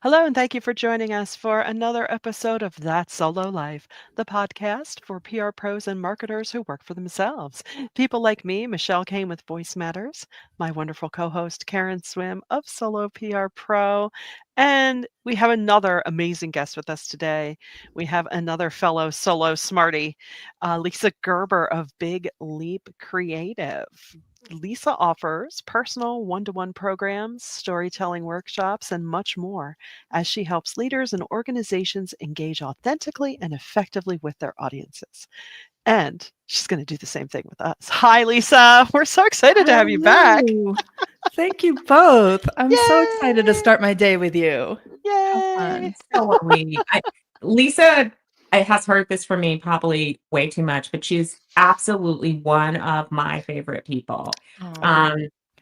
Hello, and thank you for joining us for another episode of That Solo Life, the podcast for PR pros and marketers who work for themselves. People like me, Michelle Kane with Voice Matters, my wonderful co host, Karen Swim of Solo PR Pro, and we have another amazing guest with us today. We have another fellow solo smarty, Lisa Gerber of Big Leap Creative. Lisa offers personal one-to-one programs, storytelling workshops, and much more as she helps leaders and organizations engage authentically and effectively with their audiences. And she's going to do the same thing with us. Hi, Lisa. We're so excited to have you back. Hello. Thank you both. I'm so excited to Yay! start my day with you. How Yay! fun. So are we. Lisa has heard this from me probably way too much, but she's absolutely one of my favorite people. Aw.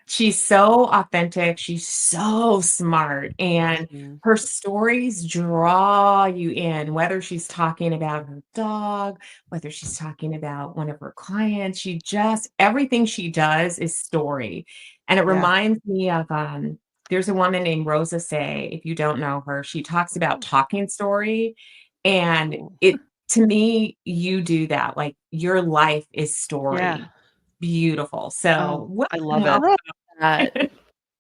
She's so authentic. She's so smart, and Mhm. her stories draw you in, whether she's talking about her dog, whether she's talking about one of her clients. Everything she does is story. And it Yeah. reminds me of there's a woman named Rosa Say, if you don't know her, she talks about talking story. And Cool. to me, you do that. Like your life is Yeah. story. Beautiful. Oh, So, I love I it. love that.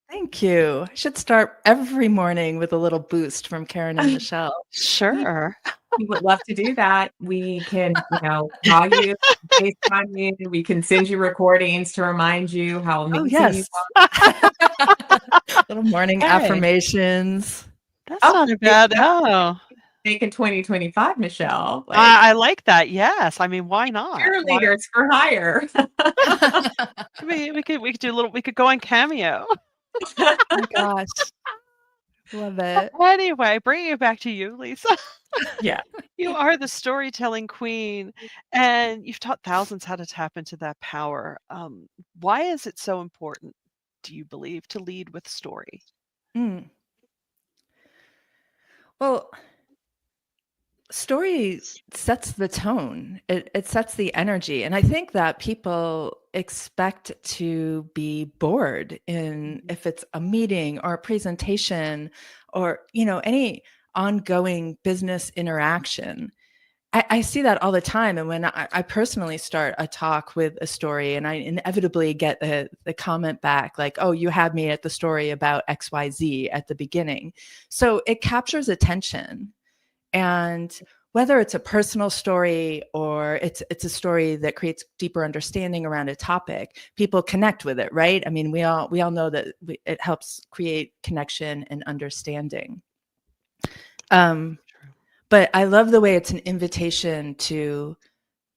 Thank you. I should start every morning with a little boost from Karen and Michelle. Sure. we would love to do that. We can, call you, FaceTime you. We can send you recordings to remind you how Oh, amazing you yes. Little morning are. Hey. affirmations. That's Oh, not a bad. Oh, making 2025, Michelle. I like that. Yes. I mean, why not? Cheerleaders for hire. We could do a little. We could go on Cameo. Oh my gosh. Love it. Anyway, bringing it back to you, Lisa. Yeah. You are the storytelling queen, and you've taught thousands how to tap into that power. Why is it so important, do you believe, to lead with story? Mm. Well, story sets the tone. It sets the energy. And I think that people expect to be bored in if it's a meeting or a presentation or, any ongoing business interaction. I see that all the time. And when I personally start a talk with a story and I inevitably get the comment back like, oh, you had me at the story about XYZ at the beginning. So it captures attention. And whether it's a personal story or it's a story that creates deeper understanding around a topic, people connect with it, right? I mean, we all know that it helps create connection and understanding. But I love the way it's an invitation to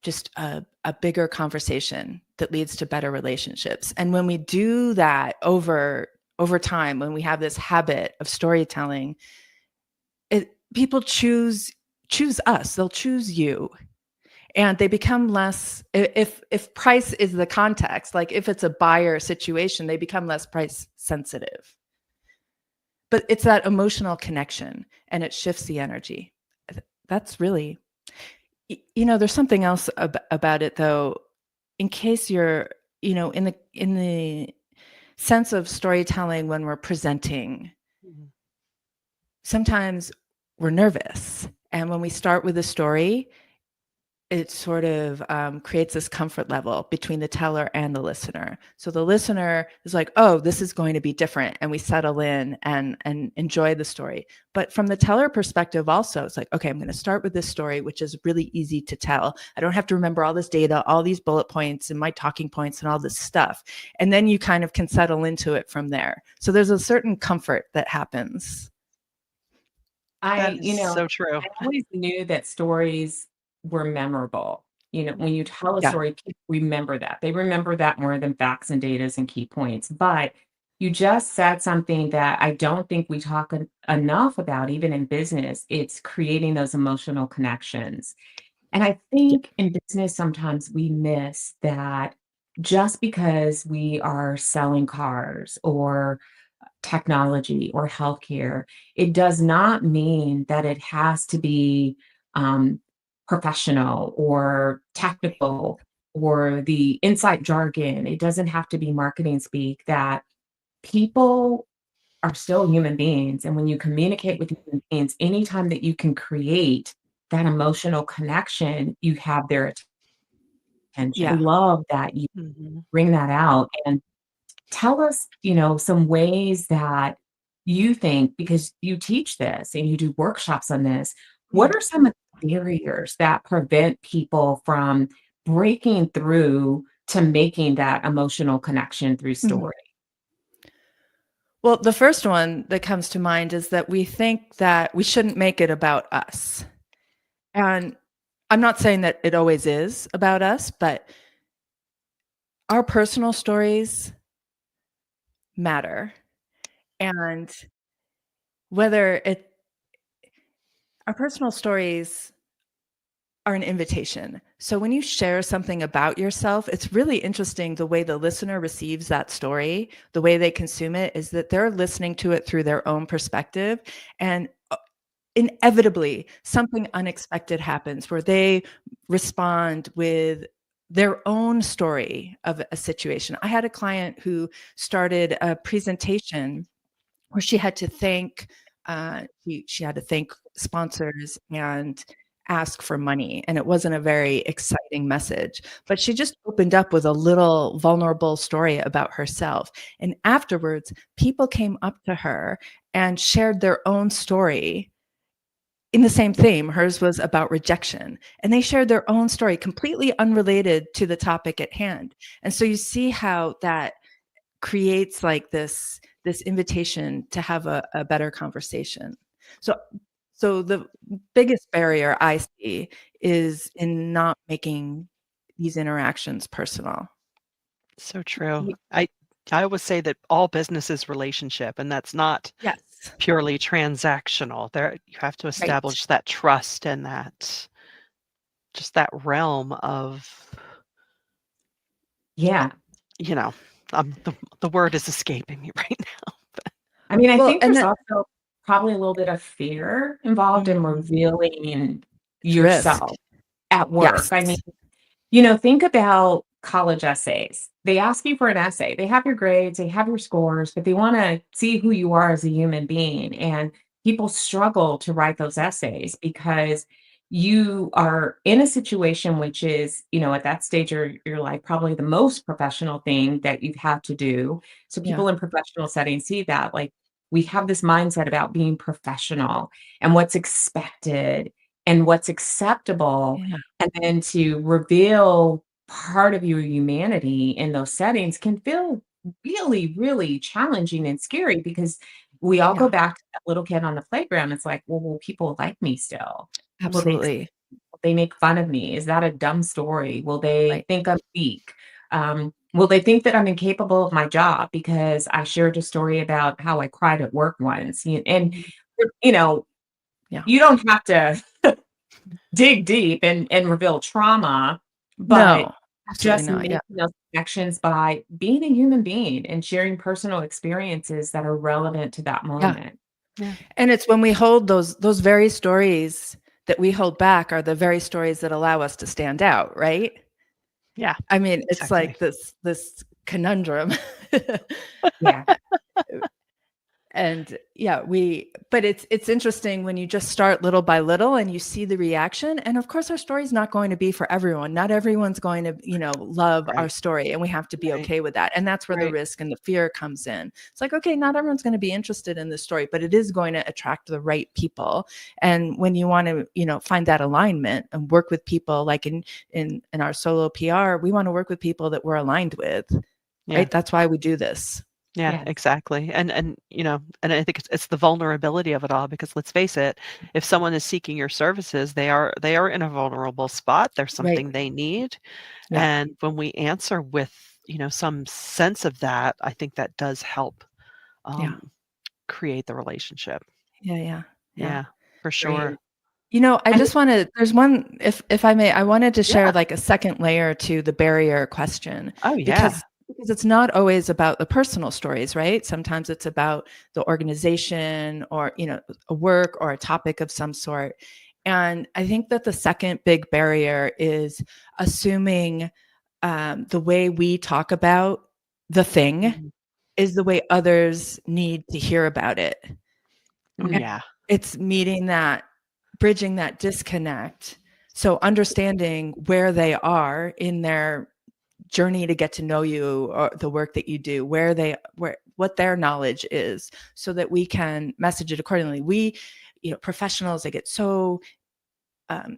just a bigger conversation that leads to better relationships. And when we do that over time, when we have this habit of storytelling, people choose us. They'll choose you, and they become less. If price is the context, like if it's a buyer situation, they become less price sensitive. But it's that emotional connection, and it shifts the energy. That's really, there's something else about it though. In case you're, in the sense of storytelling when we're presenting, Mhm. sometimes we're nervous. And when we start with a story, it sort of creates this comfort level between the teller and the listener. So the listener is like, oh, this is going to be different. And we settle in and enjoy the story. But from the teller perspective also, it's like, okay, I'm going to start with this story, which is really easy to tell. I don't have to remember all this data, all these bullet points and my talking points and all this stuff. And then you kind of can settle into it from there. So there's a certain comfort that happens. That is so true. I always knew that stories were memorable. When you tell a Yeah. story, people remember that. They remember that more than facts and data and key points. But you just said something that I don't think we talk enough about, even in business. It's creating those emotional connections. And I think in business, sometimes we miss that just because we are selling cars or technology or healthcare, it does not mean that it has to be um, professional or technical or the inside jargon. It doesn't have to be marketing speak that people are still human beings. And when you communicate with human beings, anytime that you can create that emotional connection, you have their attention. I Yeah. love that you Mhm. bring that out. And tell us, some ways that you think, because you teach this and you do workshops on this, Yeah. what are some of the barriers that prevent people from breaking through to making that emotional connection through Mhm. story? Well, the first one that comes to mind is that we think that we shouldn't make it about us. And I'm not saying that it always is about us, but our personal stories matter. And whether it our personal stories are an invitation. So when you share something about yourself, it's really interesting the way the listener receives that story, the way they consume it is that they're listening to it through their own perspective. And inevitably, something unexpected happens where they respond with their own story of a situation. I had a client who started a presentation where she had to thank she had to thank sponsors and ask for money, and it wasn't a very exciting message, but she just opened up with a little vulnerable story about herself, and afterwards people came up to her and shared their own story in the same theme. Hers was about rejection, and they shared their own story completely unrelated to the topic at hand. And so you see how that creates like this invitation to have a better conversation. So so the biggest barrier I see is in not making these interactions personal. So true. Ye I always say that all business is relationship, and that's not Yes, purely transactional. There you have to right. establish that trust and that just that realm of, Yeah. you know, the word is escaping me right now. I mean, I Well, think and there's then also probably a little bit of fear involved in mhm, revealing it's risk. yourself at work. Yes. I mean, think about college essays. They ask you for an essay. They have your grades, they have your scores, but they want to see who you are as a human being. And people struggle to write those essays because you are in a situation which is, at that stage of your life, probably the most professional thing that you've had to do. So Yeah, people in professional settings see that. Like, we have this mindset about being professional and what's expected and what's acceptable, yeah, and then to reveal part of your humanity in those settings can feel really, really challenging and scary because we all go yeah, back to that little kid on the playground. It's like, well, will people like me still? Will they, absolutely. will they make fun of me? Is that a dumb story? Will they Right. think I'm weak? Will they think that I'm incapable of my job because I shared a story about how I cried at work once? And, Mhm. you know, Yeah. you don't have to dig deep and reveal trauma, but No, absolutely just not. making Yeah, those connections by being a human being and sharing personal experiences that are relevant to that yeah. moment. Yeah. And it's when we hold those very stories that we hold back are the very stories that allow us to stand out, right? Yeah, I mean, it's exactly. like this conundrum. Yeah. And yeah, but it's interesting when you just start little by little and you see the reaction. And of course, our story is not going to be for everyone. Not everyone's going to, love our Right, story, and we have to be right, okay with that. And that's where the right. risk and the fear comes in. It's like, okay, not everyone's going to be interested in this story, but it is going to attract the right people. And when you want to, find that alignment and work with people, like in our solo PR, we want to work with people that we're aligned with, Yeah. right? That's why we do this. Yeah, Yes. exactly. And I think it's the vulnerability of it all because let's face it, if someone is seeking your services, they are in a vulnerable spot. There's Right. something they need. Yeah. And when we answer with, some sense of that, I think that does help Yeah. create the relationship. Yeah. Yeah. Yeah. Yeah, for sure. Great. I And just wanna there's one if I may, I wanted to share Yeah. like a second layer to the barrier question Oh, yeah. because it's not always about the personal stories, right? Sometimes it's about the organization or, a work or a topic of some sort. And I think that the second big barrier is assuming the way we talk about the thing Mhm. is the way others need to hear about it. Oh, And yeah. it's bridging that disconnect. So understanding where they are in their journey to get to know you or the work that you do, what their knowledge is, so that we can message it accordingly. We, professionals, they get so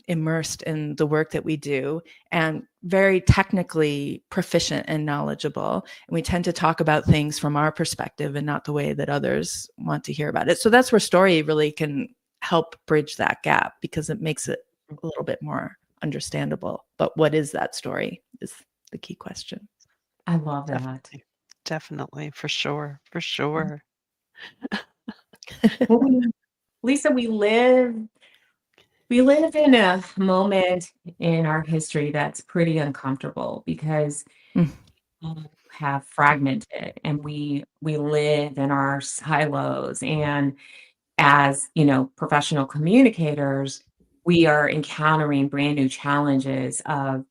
immersed in the work that we do and very technically proficient and knowledgeable. And we tend to talk about things from our perspective and not the way that others want to hear about it. So that's where story really can help bridge that gap, because it makes it a little bit more understandable. But what is that story is the key question. I love that. Definitely. Definitely. For sure. For sure. Well, Lisa, we live in a moment in our history that's pretty uncomfortable because Mm. people have fragmented and we live in our silos. And as professional communicators, we are encountering brand new challenges of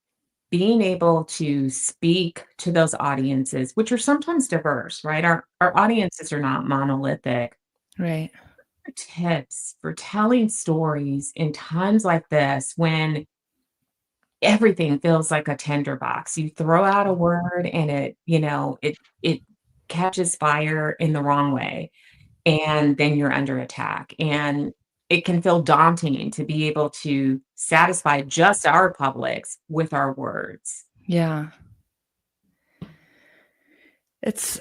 being able to speak to those audiences, which are sometimes diverse, right? Our audiences are not monolithic. Right. Tips for telling stories in times like this when everything feels like a tinderbox. You throw out a word and it catches fire in the wrong way, and then you're under attack. And it can feel daunting to be able to satisfy just our publics with our words. Yeah. It's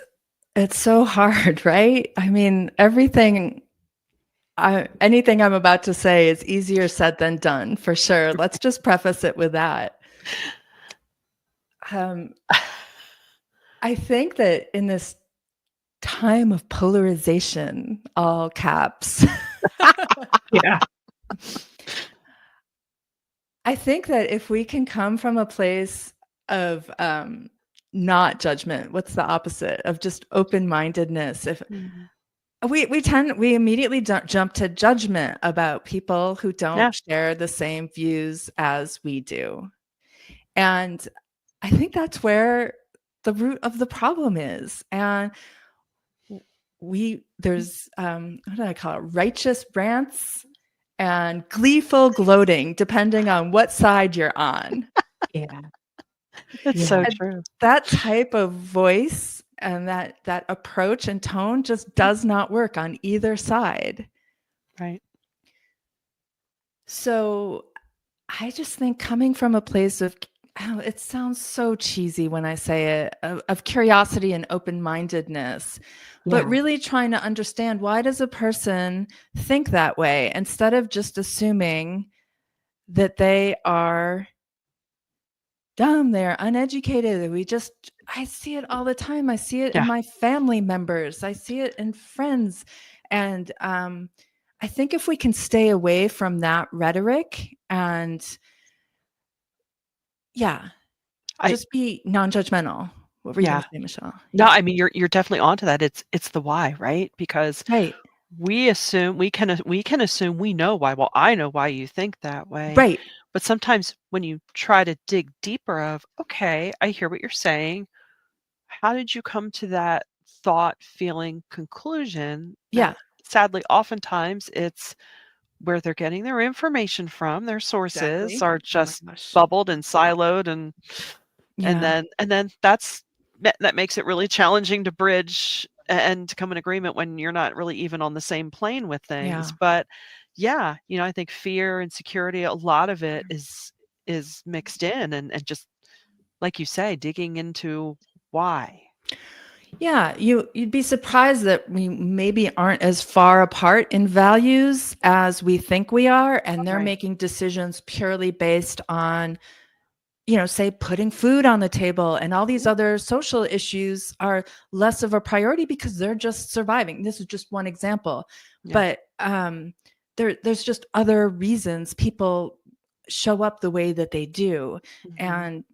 so hard, right? I mean, anything I'm about to say is easier said than done, for sure. Let's just preface it with that. I think that in this time of polarization, all caps, Yeah. I think that if we can come from a place of not judgment, what's the opposite of just open-mindedness? If Mhm. we immediately jump to judgment about people who Yeah. don't share the same views as we do. And I think that's where the root of the problem is. And there's what do I call it? Righteous rants and gleeful gloating, depending on what side you're on. Yeah. It's Yeah. so And true. that type of voice and that approach and tone just does not work on either side. Right. So I just think coming from a place of, it sounds so cheesy when I say it, of curiosity and open-mindedness, but Yeah. really trying to understand, why does a person think that way, instead of just assuming that they are dumb, they're uneducated. I see it all the time. I see it in Yeah. my family members. I see it in friends. And I think if we can stay away from that rhetoric and I just be non-judgmental. What were you gonna yeah. say, Michelle? No, Yeah. I mean, you're definitely onto that. It's the why, right? Because Right. we can assume we know why. Well, I know why you think that way. Right. But sometimes when you try to dig deeper of, okay, I hear what you're saying. How did you come to that thought, feeling, conclusion? Yeah. Sadly, oftentimes it's where they're getting their information from, their sources Exactly. are Oh my just gosh. bubbled and siloed, and Yeah. then that makes it really challenging to bridge and to come in agreement when you're not really even on the same plane with things. Yeah. But yeah, I think fear, insecurity, a lot of it is mixed in, and just like you say, digging into why. Yeah, you'd be surprised that we maybe aren't as far apart in values as we think we are, and they're Right. making decisions purely based on, say putting food on the table, and all these other social issues are less of a priority because they're just surviving. This is just one example, Yeah. but there's just other reasons people show up the way that they do. Mhm. And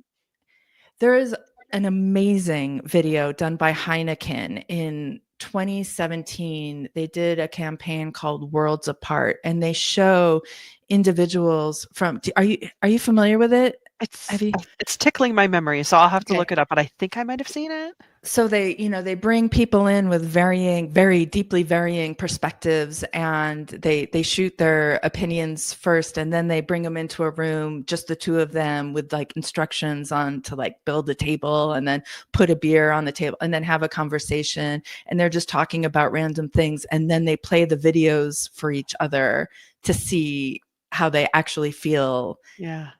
there is an amazing video done by Heineken in 2017. They did a campaign called Worlds Apart, and they show individuals from, are you familiar with it? It's Have you? it's tickling my memory, so I'll have to Okay. look it up, but I think I might have seen it. So they bring people in with varying, very deeply varying perspectives, and they shoot their opinions first, and then they bring them into a room, just the two of them, with like instructions on to like build a table and then put a beer on the table and then have a conversation, and they're just talking about random things, and then they play the videos for each other to see how they actually feel. Yeah.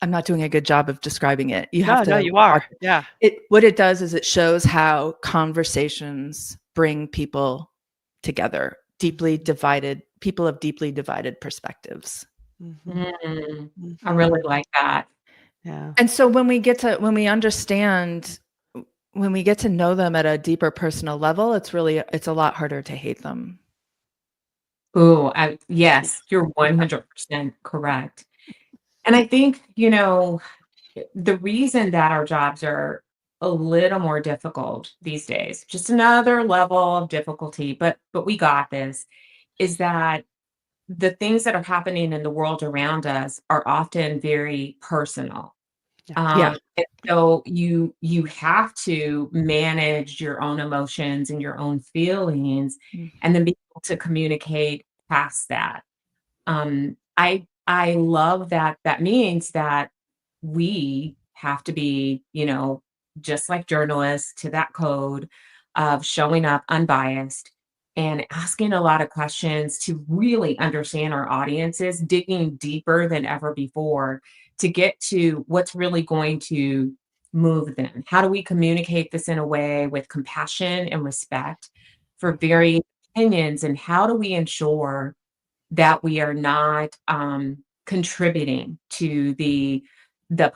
I'm not doing a good job of describing it. You have No, no, to you watch are. it. Yeah. What it does is it shows how conversations bring people together, deeply Mhm. divided people of deeply divided perspectives. Mhm. Mm, I really Mhm. like that. Yeah. And so when we understand, when we get to know them at a deeper personal level, it's a lot harder to hate them. Ooh, Yeah. yes, you're 100% correct. And I think, the reason that our jobs are a little more difficult these days, just another level of difficulty, but we got this, is that the things that are happening in the world around us are often very personal. Yeah. Yeah. And so you have to manage your own emotions and your own feelings Mm. and then be able to communicate past that. I love that that means that we have to be, just like journalists to that code of showing up unbiased and asking a lot of questions to really understand our audiences, digging deeper than ever before to get to what's really going to move them. How do we communicate this in a way with compassion and respect for varied opinions? And how do we ensure that we are not contributing to the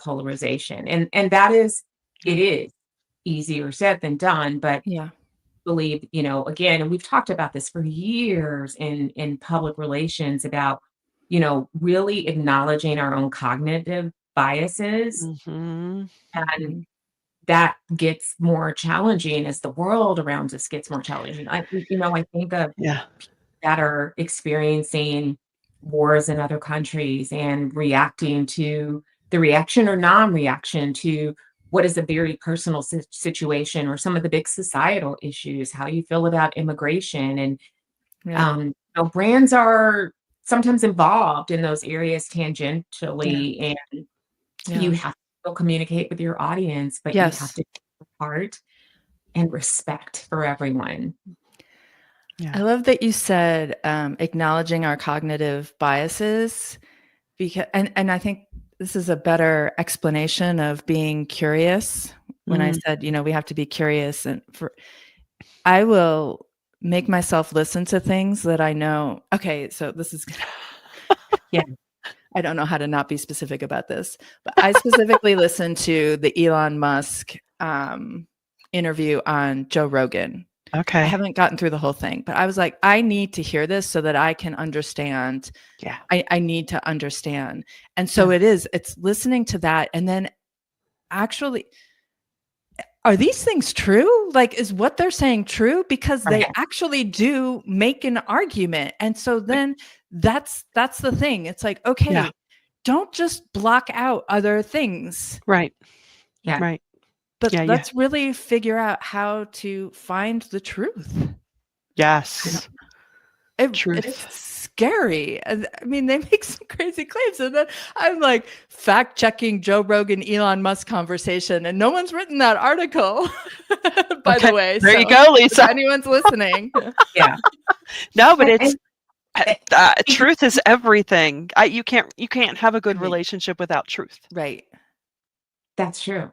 polarization? And that is, Yeah. it is easier said than done, but Yeah. believe, again, and we've talked about this for years in public relations about, really acknowledging our own cognitive biases. Mhm. And Mhm. that gets more challenging as the world around us gets more challenging. I think of Yeah. that are experiencing wars in other countries and reacting to the reaction or non-reaction to what is a very personal situation or some of the big societal issues, how you feel about immigration. And Yeah. brands are sometimes involved in those areas Yeah. tangentially, and you Yeah. have to still communicate with your audience, but you have Yes. to heart and respect for everyone. I Yeah. love that you said acknowledging our cognitive biases, because and I think this is a better explanation of being curious. When I Mm. said, we have to be curious, and I will make myself listen to things that I know. Okay, so this is Yeah. I don't know how to not be specific about this, but I specifically listened to the Elon Musk interview on Joe Rogan. I Okay. haven't gotten through the whole thing, but I was like, I need to hear this so that I can understand. Yeah. I need to understand. And so Yeah. it's listening to that. And then actually, are these things true? Like, is what they're saying true? Because they Right. Yeah. actually do make an argument. And so then that's the thing. It's like, Yeah. okay, don't just block out other things, Right. Yeah. Right. but Yeah, yeah. let's really figure out how to find the truth. I don't Yes. It's Truth. scary. I mean, they make some crazy claims, and then I'm like fact checking Joe Rogan Elon Musk conversation, and no one's written that article, by the Okay. way. There you So go, if Lisa. anyone's listening, Yeah. No, but And it's and eh, it truth is everything. You can't have a good right, relationship without truth. right, that's true.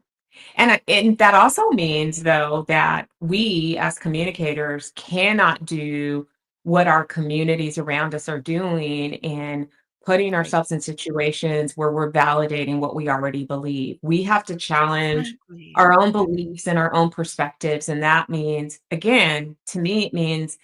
And that also means, though, that we as communicators cannot do what our communities around us are doing and putting right, ourselves in situations where we're validating what we already believe. We have to challenge Exactly. our own beliefs and our own perspectives, and that means, again, to me, it means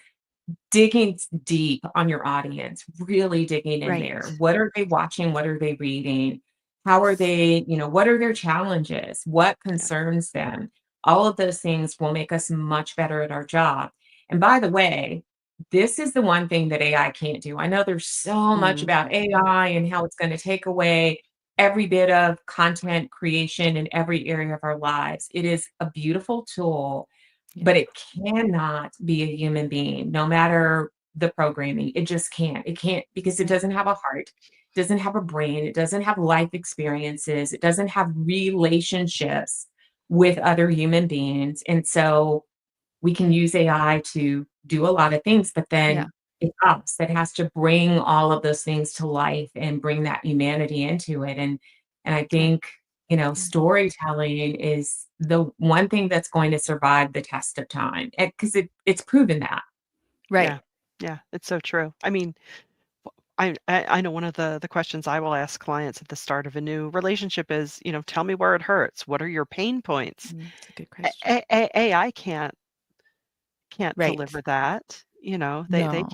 digging deep on your audience, really digging in right, there. What are they watching? What are they reading? How are they, what are their challenges? What Yeah. concerns them? All of those things will make us much better at our job. And by the way, this is the one thing that AI can't do. I know there's so much Mm. about AI and how it's going to take away every bit of content creation in every area of our lives. It is a beautiful tool, Yeah. but it cannot be a human being, no matter the programming. It just can't. It can't because it Yeah. doesn't have a heart, doesn't have a brain, it doesn't have life experiences, it doesn't have relationships with other human beings. And so we can use AI to do a lot of things, but Yeah. then it's us that has to bring all of those things to life and bring that humanity into it. And I Yeah. think, Yeah. storytelling is the one thing that's going to survive the test of time because it's proven that. Right. Yeah. Yeah, it's so true. I mean, I know one of the questions I will ask clients at the start of a new relationship is, "Tell me where it hurts. What are your pain points?" It's a good question. AI can't Right. deliver that, they No.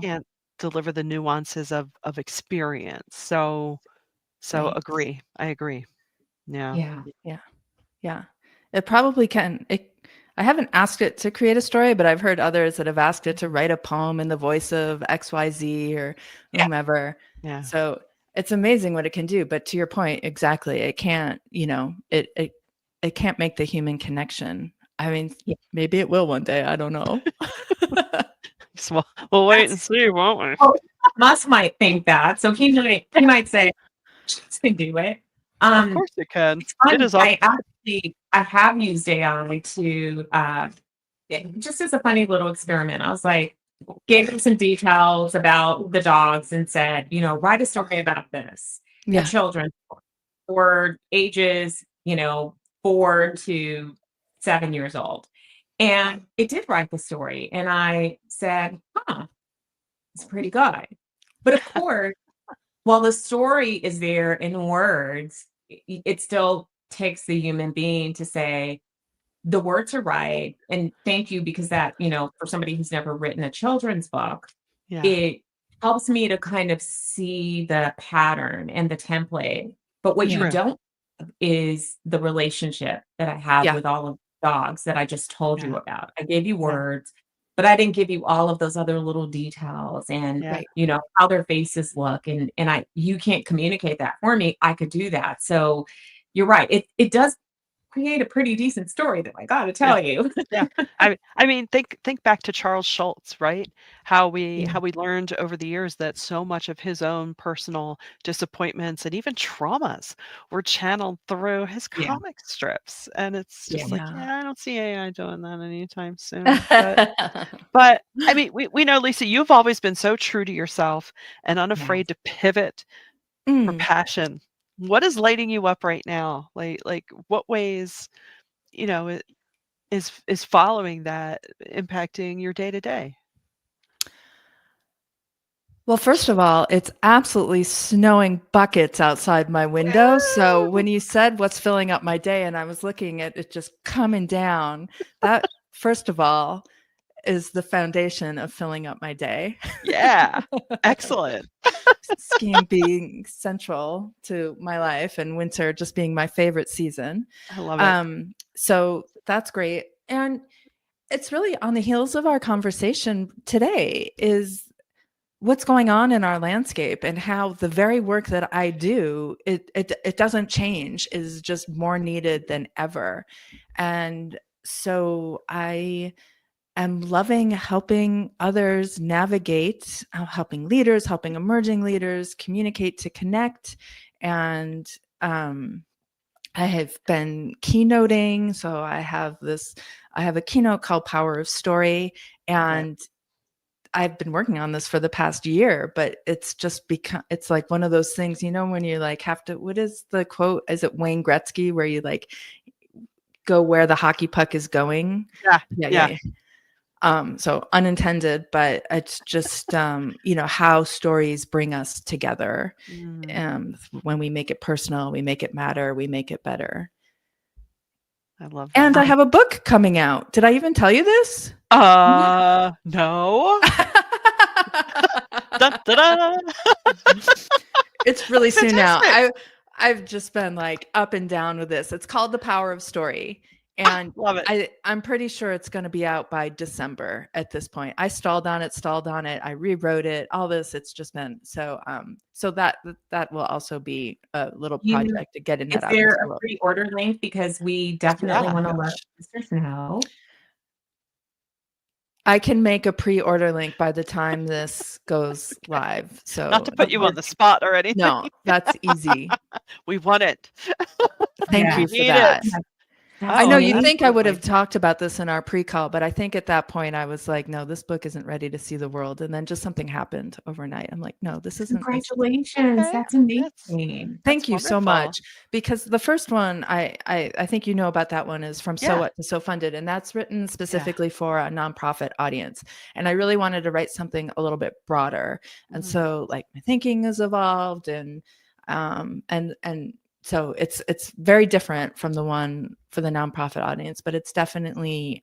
can't deliver the nuances of experience. So Right. agree. I agree. Yeah. Yeah. Yeah. Yeah. It probably can. I haven't asked it to create a story, but I've heard others that have asked it to write a poem in the voice of XYZ or Yeah. whomever. Yeah. So it's amazing what it can do. But to your point, exactly, it can't, it can't make the human connection. I mean, Yeah. maybe it will one day. I don't know. So we'll wait and That's see, won't we? oh, Musk might think that. So he might say, just to do it. Of Um, course it can. it's It funny. is up. I have used AI to just as a funny little experiment. I was like, gave him some details about the dogs and said, write a story about this. A Yeah. children's book for ages, 4 to 7 years old. And it did write the story. And I said, huh, it's pretty good. But of course, while the story is there in words, it still takes the human being to say, the words are right. And thank you, because that, for somebody who's never written a children's book, Yeah. it helps me to kind of see the pattern and the template. But what you Yeah. True. don't have is the relationship that I have Yeah. with all of the dogs that I just told you Yeah. about. I gave you Yeah. words, but I didn't give you all of those other little details and Yeah. Right. how their faces look. And you can't communicate that for me. I could do that. So you're right. It does create a pretty decent story, though, I gotta Yeah. tell you. Yeah. I mean, think back to Charles Schultz, right? How we Yeah, how we learned over the years that so much of his own personal disappointments and even traumas were channeled through his yeah, comic strips. And it's yeah, just like, Yeah. yeah, I don't see AI doing that anytime soon. But I mean, we know, Lisa, you've always been so true to yourself and yeah. unafraid to pivot for Mm. passion. What is lighting you up right now? Like what ways, you know, is following that impacting your day to day? Well, first of all, it's absolutely snowing buckets outside my window. So when you said what's filling up my day, and I was looking at it just coming down, that first of all is the foundation of filling up my day. Yeah. Excellent. Skiing being central to my life and winter just being my favorite season. I love it. So that's great. And it's really on the heels of our conversation today is what's going on in our landscape and how the very work that I do, it doesn't change, is just more needed than ever. And so I am loving helping others navigate, helping leaders, helping emerging leaders communicate to connect. And I have been keynoting. So I have a keynote called Power of Story. Love it. And I've been working on this for the past year, but it's just become, it's like one of those things, when you like have to, what is the quote? Is it Wayne Gretzky where you like go where the hockey puck is going? Yeah. Yeah, yeah, Yeah. yeah. So unintended, but it's just, how stories bring us together. Mm, When we make it personal, we make it matter, we make it better. I love And that. I have a book coming out. Did I even tell you this? No. Dun, da, da. It's really soon now. Fantastic. I've just been like up and down with this. It's called The Power of Story. And Love it. I'm pretty sure it's going to be out by December at this point. I stalled on it. I rewrote it, all this. It's just been so that will also be a little You project to getting Is that out there into the a world. pre-order link? Because we definitely Yeah. wanna let Gosh. listeners know. I can make a pre-order link by the time this goes live. Not So to put you on the Perfect. spot or anything. no, that's easy. We want it. Thank We you Yeah. for need it. that. Yeah. That's I know Oh, you'd think I would absolutely. have talked about this in our pre-call, but I think at that point I was like, no, this book isn't ready to see the world. And then just something happened overnight. I'm like, no, this isn't this. Congratulations, Okay. that's That's amazing. Thank you so wonderful. much. Because the first one, I think you know about that one is From So Yeah. What to So Funded, and that's written Yeah. specifically for a nonprofit audience. And I really wanted to write something a little bit broader. And Mhm. so like my thinking has evolved and so it's very different from the one for the nonprofit audience, but it's definitely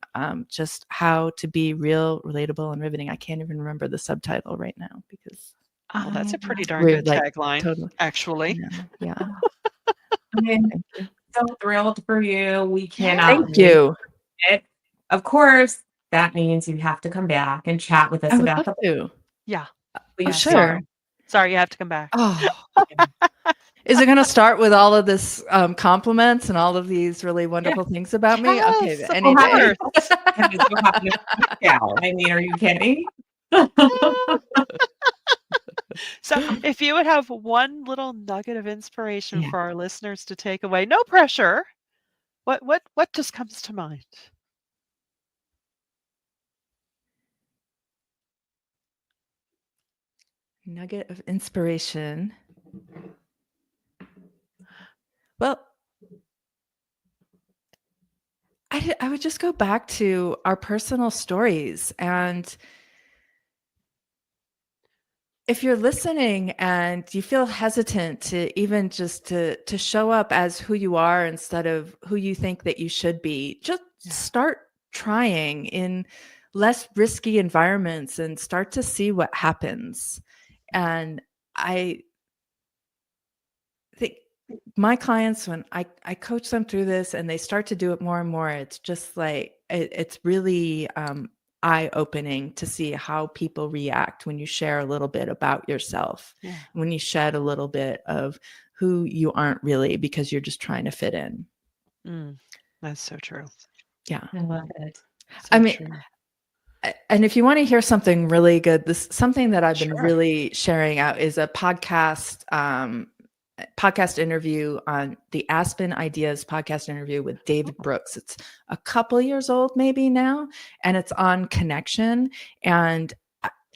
just how to be real, relatable, and riveting. I can't even remember the subtitle right now because Well, that's I a pretty darn we're good like tagline, totally, actually. yeah. am Thank you. so thrilled for you. We Yeah. cannot Thank wait you. for it. Of course, that means you have to come back and chat with I us would about love the book. to. Yeah. Oh, Please sure. do. Sorry, you have to come back. Oh, Yeah. is it going to start with all of this compliments and all of these really Yeah. wonderful things about me? Okay, Yes, of any We'll have day. you course. you'll have enough now. I mean, are you kidding? So, if you would have one little nugget of inspiration Yeah. for our listeners to take away, no pressure, what just comes to mind? Nugget of inspiration. Well, I would just go back to our personal stories. And if you're listening and you feel hesitant to even just to show up as who you are instead of who you think that you should be, just Yeah. start trying in less risky environments and start to see what happens. And I think my clients, when I coach them through this and they start to do it more and more, it's just like it's really eye-opening to see how people react when you share a little bit about yourself, Yeah. when you shed a little bit of who you aren't really because you're just trying to fit in. Mm, that's so true. Yeah. I love it. I So mean, true. and if you want to hear something really good, this something that I've been Sure. really sharing out is a podcast interview on the Aspen Ideas podcast interview with David Oh, Brooks. It's a couple years old maybe now, and it's on connection. And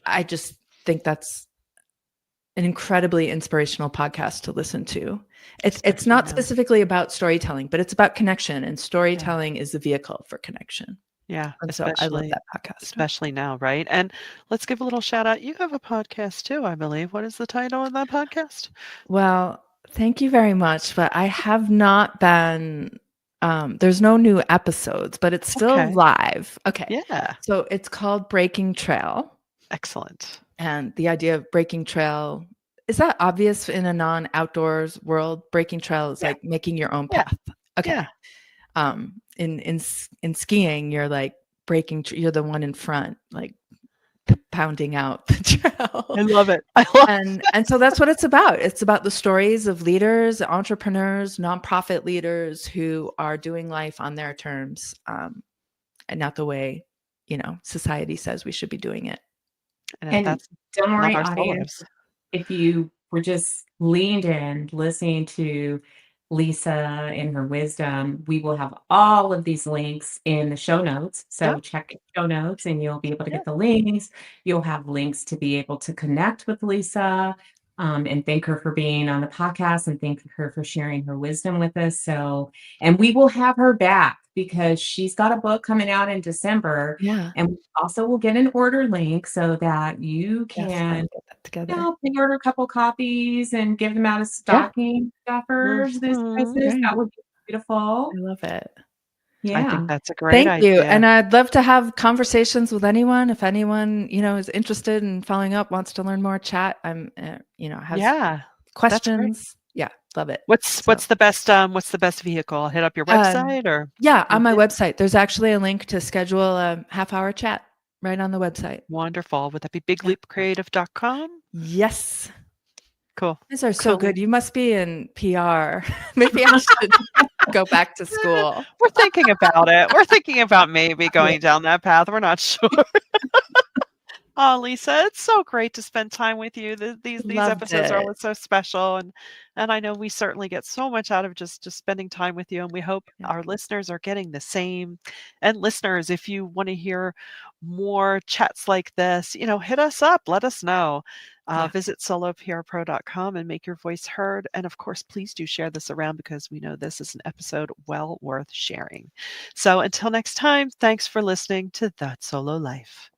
I just think that's an incredibly inspirational podcast to listen to. It's especially not now. specifically about storytelling, but it's about connection, and Yeah. storytelling is the vehicle for connection. Yeah, And so I love that podcast. especially now, right? And let's give a little shout out. You have a podcast too, I believe. What is the title of that podcast? Well, thank you very much, but I have not been there's no new episodes, but it's still Okay. live. Okay. Yeah. So it's called Breaking Trail. Excellent. And the idea of breaking trail, is that obvious in a non-outdoors world? Breaking trail is Yeah. like making your own Yeah. path. Okay. Yeah. In skiing, you're like you're the one in front, like pounding out the trail. I love it. I love And so that's what it's about. It's about the stories of leaders, entrepreneurs, nonprofit leaders who are doing life on their terms, and not the way, society says we should be doing it. and if And that's don't not worry, our soul audience, lives. if you were just leaned in listening to Lisa and her wisdom, we will have all of these links in the show notes. Yep. So check the show notes and you'll be able to Yep. get the links. You'll have links to be able to connect with Lisa, and thank her for being on the podcast and thank her for sharing her wisdom with us. So, and we will have her back because she's got a book coming out in December. Yeah. And we also will get an order link so that you Yes, I'll can, get that together. pre-order a couple copies and give them out as Yeah. stocking stuffers this Mhm. Christmas. Great. That would be beautiful. I love it. I think Yeah. that's a great Thank you. idea. And I'd love to have conversations with anyone. If anyone, is interested in following up, wants to learn more, chat. I'm, has Yeah. That's great. questions. Yeah. Love it. What's So, what's the best vehicle? Hit up your um, website or yeah, on my LinkedIn? website, there's actually a link to schedule a half-hour chat right on the website. Wonderful. Would that be Yeah. bigleapcreative.com? Yes. Cool. These are so Cool. good. You must be in PR. Maybe I should go back to school. We're thinking about it. We're thinking about maybe Yeah. going down that path. We're not sure. Oh, Lisa, it's so great to spend time with you. These Loved episodes are it. always so special, and I know we certainly get so much out of just spending time with you, and we hope Yeah. our listeners are getting the same. And listeners, if you want to hear more chats like this, hit us up. Let us know. Yeah. Visit soloprpro.com and make your voice heard. And of course, please do share this around because we know this is an episode well worth sharing. So until next time, thanks for listening to That Solo Life.